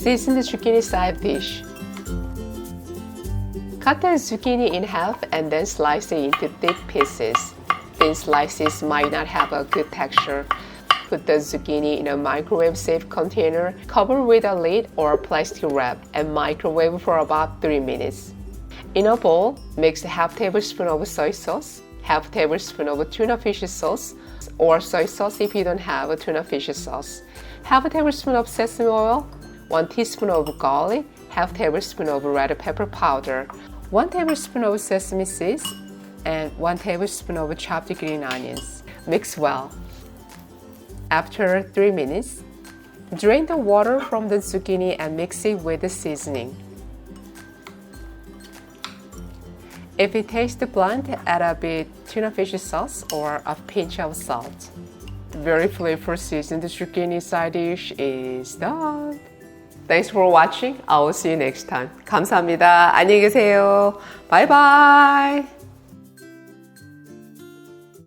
Seasoned zucchini side dish. Cut the zucchini in half and then slice it into thick pieces. Thin slices might not have a good texture. Put the zucchini in a microwave-safe container, cover with a lid or a plastic wrap, and microwave for about 3 minutes. In a bowl, mix half tablespoon of soy sauce, half tablespoon of tuna fish sauce, or soy sauce if you don't have a tuna fish sauce, half a tablespoon of sesame oil, 1 teaspoon of garlic, half tablespoon of red pepper powder, 1 tablespoon of sesame seeds, and 1 tablespoon of chopped green onions. Mix well. After 3 minutes, drain the water from the zucchini and mix it with the seasoning. If it tastes bland, add a bit tuna fish sauce or a pinch of salt. Very flavorful seasoned zucchini side dish is done. Thanks for watching. I will see you next time. 감사합니다. 안녕히 계세요. Bye bye.